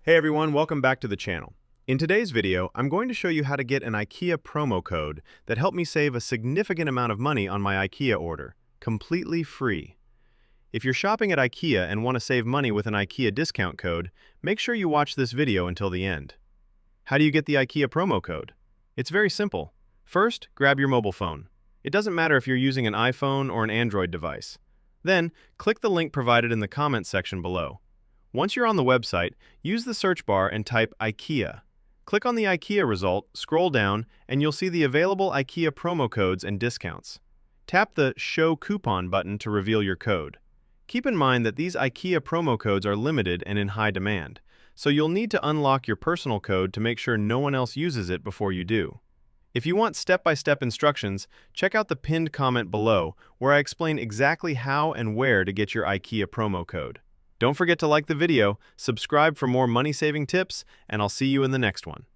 Hey everyone, welcome back to the channel. In today's video, I'm going to show you how to get an IKEA promo code that helped me save a significant amount of money on my IKEA order, completely free. If you're shopping at IKEA and want to save money with an IKEA discount code, make sure you watch this video until the end. How do you get the IKEA promo code? It's very simple. First, grab your mobile phone. It doesn't matter if you're using an iPhone or an Android device. Then, click the link provided in the comments section below. Once you're on the website, use the search bar and type IKEA. Click on the IKEA result, scroll down, and you'll see the available IKEA promo codes and discounts. Tap the Show Coupon button to reveal your code. Keep in mind that these IKEA promo codes are limited and in high demand, so you'll need to unlock your personal code to make sure no one else uses it before you do. If you want step-by-step instructions, check out the pinned comment below where I explain exactly how and where to get your IKEA promo code. Don't forget to like the video, subscribe for more money-saving tips, and I'll see you in the next one.